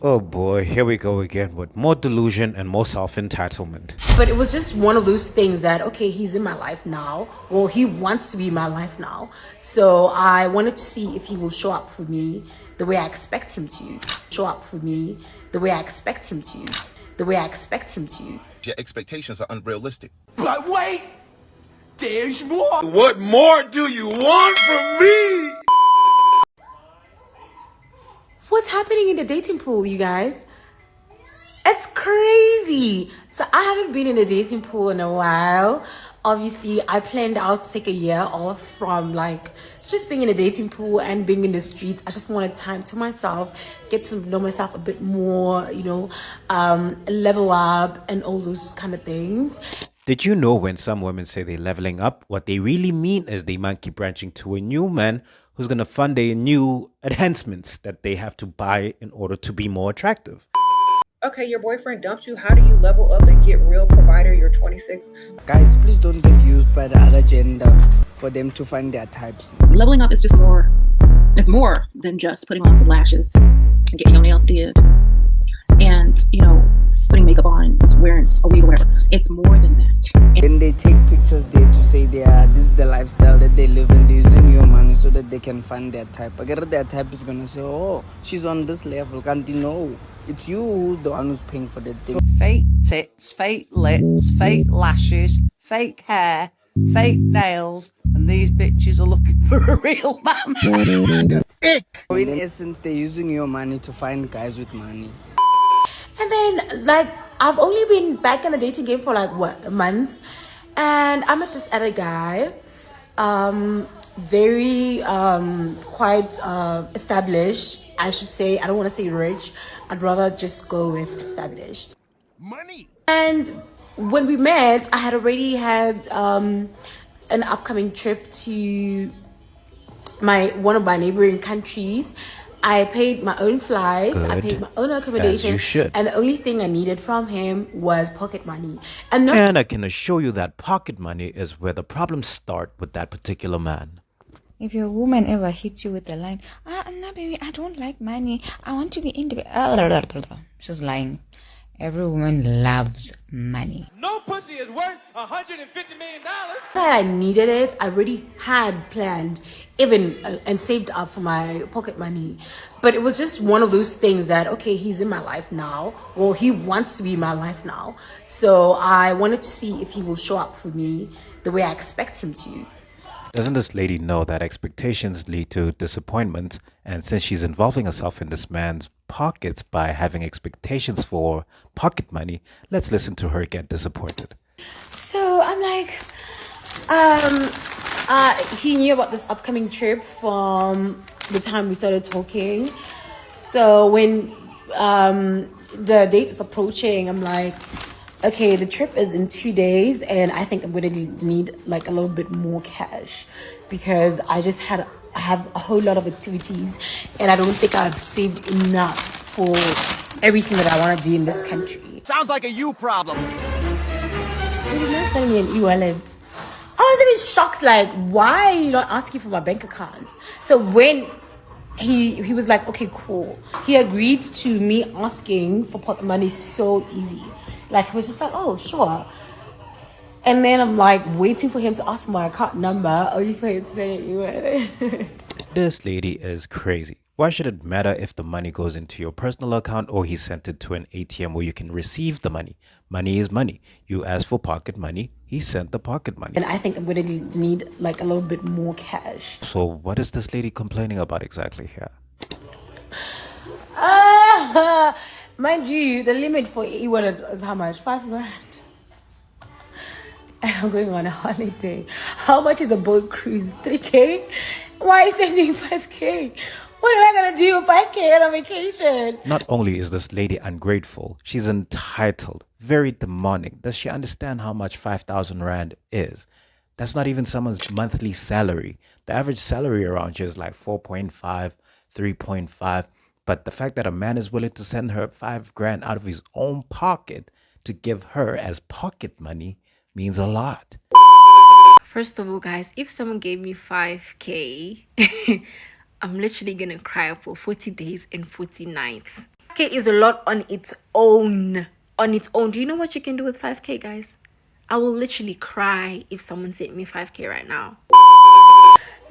Oh boy, here we go again with more delusion and more self-entitlement. But it was just one of those things that, okay, he's in my life now. Well, he wants to be in my life now. So I wanted to see if he will show up for me the way I expect him to. Show up for me the way I expect him to. The way I expect him to. Your expectations are unrealistic. But wait, there's more. What more do you want from me? What's happening in the dating pool, you guys? It's crazy. So I haven't been in a dating pool in a while. Obviously, I planned out to take a year off from like just being in a dating pool and being in the streets. I just wanted time to myself, get to know myself a bit more, level up and all those kind of things. Did you know when some women say they're leveling up, what they really mean is they might keep branching to a new man who's going to fund their new enhancements that they have to buy in order to be more attractive. Okay, your boyfriend dumped you. How do you level up and get real provider? You're 26. Guys, please don't get used by the other gender for them to find their types. Leveling up is just more. It's more than just putting on some lashes and getting your nails did and, putting makeup on and wearing a wig or whatever. It's more than that. Then they take pictures there to say this is the lifestyle that they live in. They're using your money so that they can find their type. I get their type is gonna say, oh, she's on this level. Can't you know? It's you who's the one who's paying for that thing. So fake tits, fake lips, fake lashes, fake hair, fake nails, and these bitches are looking for a real man. So in essence, they're using your money to find guys with money. And then, I've only been back in the dating game for a month, and I met this other guy, very quite established. I should say, I don't want to say rich. I'd rather just go with established. Money. And when we met, I had already had an upcoming trip to one of my neighboring countries. I paid my own flights. Good. I paid my own accommodation. As you should. And the only thing I needed from him was pocket money. And I can assure you that pocket money is where the problems start with that particular man. If your woman ever hits you with the line, no baby, I don't like money, I want to be independent. She's lying. Every woman loves money. No pussy is worth $150 million. I needed it. I already had planned even and saved up for my pocket money. But it was just one of those things that, okay, he's in my life now. Well, he wants to be in my life now. So I wanted to see if he will show up for me the way I expect him to. Doesn't this lady know that expectations lead to disappointments? And since she's involving herself in this man's pockets by having expectations for pocket money, let's listen to her get disappointed. So I'm like, he knew about this upcoming trip from the time we started talking. So when the date is approaching, I'm like, okay, the trip is in 2 days, and I think I'm gonna need a little bit more cash because I just have a whole lot of activities, and I don't think I've saved enough for everything that I want to do in this country. Sounds like a you problem. They did not send me an e-wallet. I was even shocked, why are you not asking for my bank account? So when he was like, okay, cool. He agreed to me asking for pocket money so easy. He was just like, oh, sure. And then I'm waiting for him to ask for my account number, only for him to say you. This lady is crazy. Why should it matter if the money goes into your personal account or he sent it to an ATM where you can receive the money? Money is money. You asked for pocket money, he sent the pocket money. And I think I'm going to need a little bit more cash. So what is this lady complaining about exactly here? Mind you, the limit for e-wallet is how much? 5 grand. I'm going on a holiday. How much is a boat cruise? 3K? Why are you sending 5K? What am I going to do with 5K on a vacation? Not only is this lady ungrateful, she's entitled, very demanding. Does she understand how much 5,000 Rand is? That's not even someone's monthly salary. The average salary around here is 4.5, 3.5. But the fact that a man is willing to send her 5 grand out of his own pocket to give her as pocket money means a lot. First of all, guys, if someone gave me 5K, I'm literally gonna cry for 40 days and 40 nights. 5K is a lot on its own. On its own. Do you know what you can do with 5K, guys? I will literally cry if someone sent me 5K right now.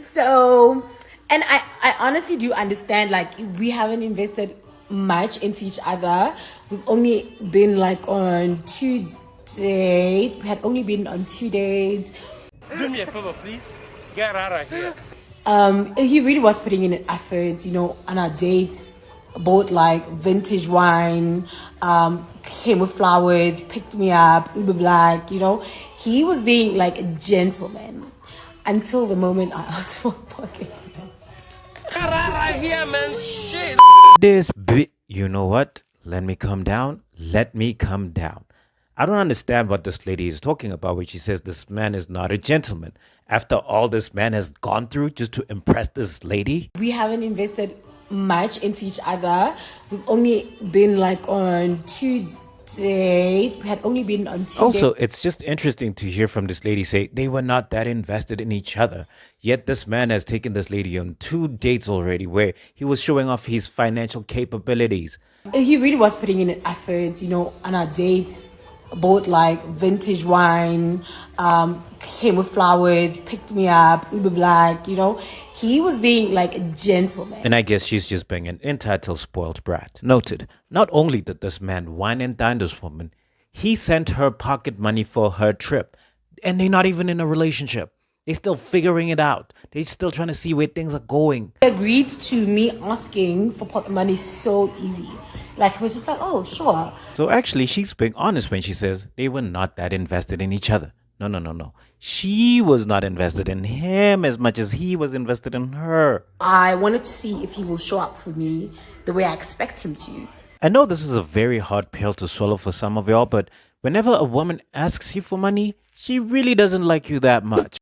So, and I honestly do understand, like, we haven't invested much into each other. We've only been like on 2 dates. We had only been on 2 dates. Do me a favor, please. Get out of here. He really was putting in an effort, you know, on our dates. Bought like vintage wine, came with flowers, picked me up, Uber Black, you know. He was being like a gentleman until the moment I asked for pocket. Get out of here, man. Shit. You know what? Let me come down. Let me come down. I don't understand what this lady is talking about when she says this man is not a gentleman. After all this man has gone through just to impress this lady. We haven't invested much into each other. We've only been like on 2 dates. We had only been on 2 dates. Also, it's just interesting to hear from this lady say they were not that invested in each other. Yet this man has taken this lady on 2 dates already where he was showing off his financial capabilities. He really was putting in an effort, you know, on our dates. Bought like vintage wine, came with flowers, picked me up, Uber Black, you know. He was being like a gentleman. And I guess she's just being an entitled, spoiled brat. Noted, not only did this man wine and dine this woman, he sent her pocket money for her trip. And they're not even in a relationship. They're still figuring it out. They're still trying to see where things are going. He agreed to me asking for pocket money so easy. Like, it was just like, oh, sure. So actually, she's being honest when she says they were not that invested in each other. No. She was not invested in him as much as he was invested in her. I wanted to see if he will show up for me the way I expect him to. I know this is a very hard pill to swallow for some of y'all, but whenever a woman asks you for money, she really doesn't like you that much.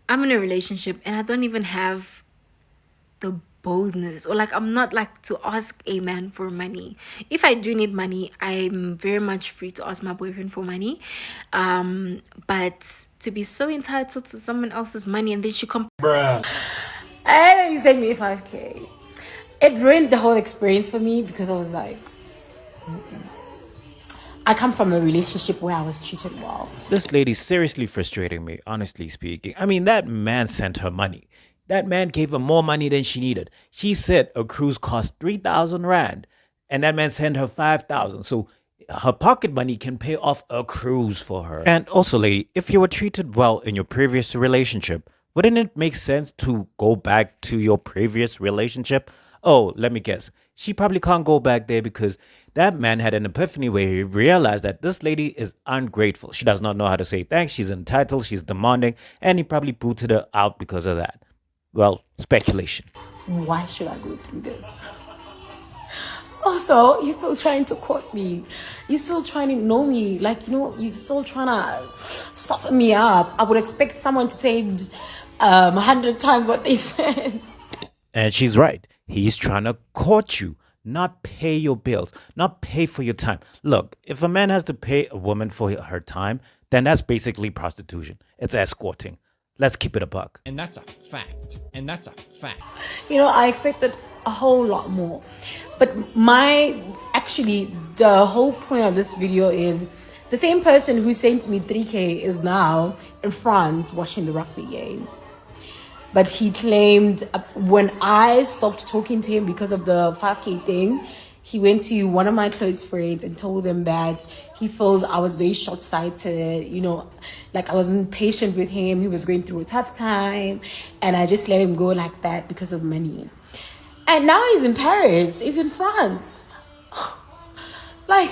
I'm in a relationship and I don't even have the boldness, or like I'm not like to ask a man for money. If I do need money, I'm very much free to ask my boyfriend for money. But to be so entitled to someone else's money and then she And then he sent me 5K. It ruined the whole experience for me because I was like, I come from a relationship where I was treated well. This lady's seriously frustrating me, honestly speaking. I mean, that man sent her money. That man gave her more money than she needed. She said a cruise cost 3,000 Rand, and that man sent her 5,000. So her pocket money can pay off a cruise for her. And also, lady, if you were treated well in your previous relationship, wouldn't it make sense to go back to your previous relationship? Oh, let me guess. She probably can't go back there because that man had an epiphany where he realized that this lady is ungrateful. She does not know how to say thanks. She's entitled. She's demanding. And he probably booted her out because of that. Well, speculation. Why should I go through this? Also, you're still trying to court me. You're still trying to know me. Like, you know, you're still trying to soften me up. I would expect someone to say 100 times what they said. And she's right. He's trying to court you, not pay your bills, not pay for your time. Look, if a man has to pay a woman for her time, then that's basically prostitution. It's escorting. Let's keep it a buck. And that's a fact. You know, I expected a whole lot more. But the whole point of this video is the same person who sent me 3K is now in France watching the rugby game. But he claimed when I stopped talking to him because of the 5K thing, he went to one of my close friends and told them that he feels I was very short-sighted, you know, like I wasn't patient with him. He was going through a tough time and I just let him go like that because of money. And now he's in Paris. He's in France. Like,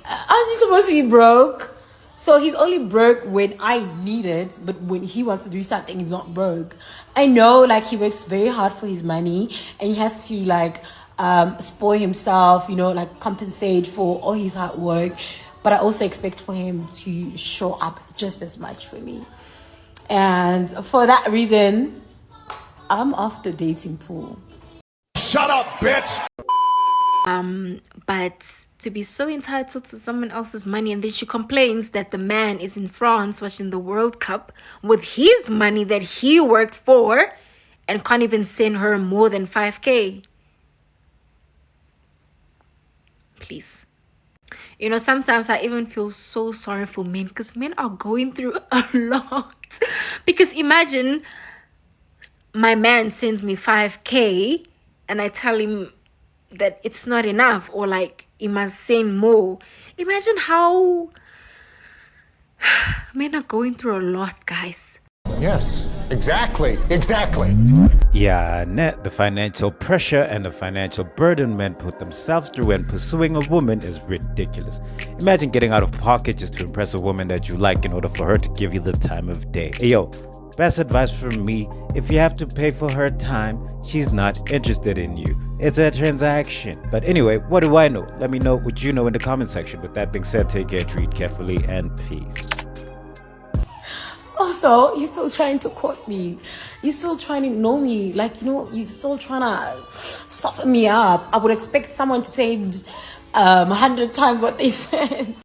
aren't you supposed to be broke? So he's only broke when I need it, but when he wants to do something, he's not broke. I know, like, he works very hard for his money and he has to, like, spoil himself, you know, like compensate for all his hard work. But I also expect for him to show up just as much for me. And for that reason, I'm off the dating pool. Shut up, bitch! But to be so entitled to someone else's money and then she complains that the man is in France watching the World Cup with his money that he worked for and can't even send her more than 5K. Please. You know, sometimes I even feel so sorry for men, because men are going through a lot. Because imagine my man sends me 5K and I tell him that it's not enough, or like he must send more. Imagine how men are going through a lot, guys. Yes, exactly. Yeah, Annette, the financial pressure and the financial burden men put themselves through when pursuing a woman is ridiculous. Imagine getting out of pocket just to impress a woman that you like in order for her to give you the time of day. Hey, yo, best advice from me, if you have to pay for her time, she's not interested in you. It's a transaction. But anyway, what do I know? Let me know what you know in the comment section. With that being said, take care, treat carefully, and peace. Also, you're still trying to court me. You're still trying to know me. Like, you know, you're still trying to soften me up. I would expect someone to say 100 times what they said.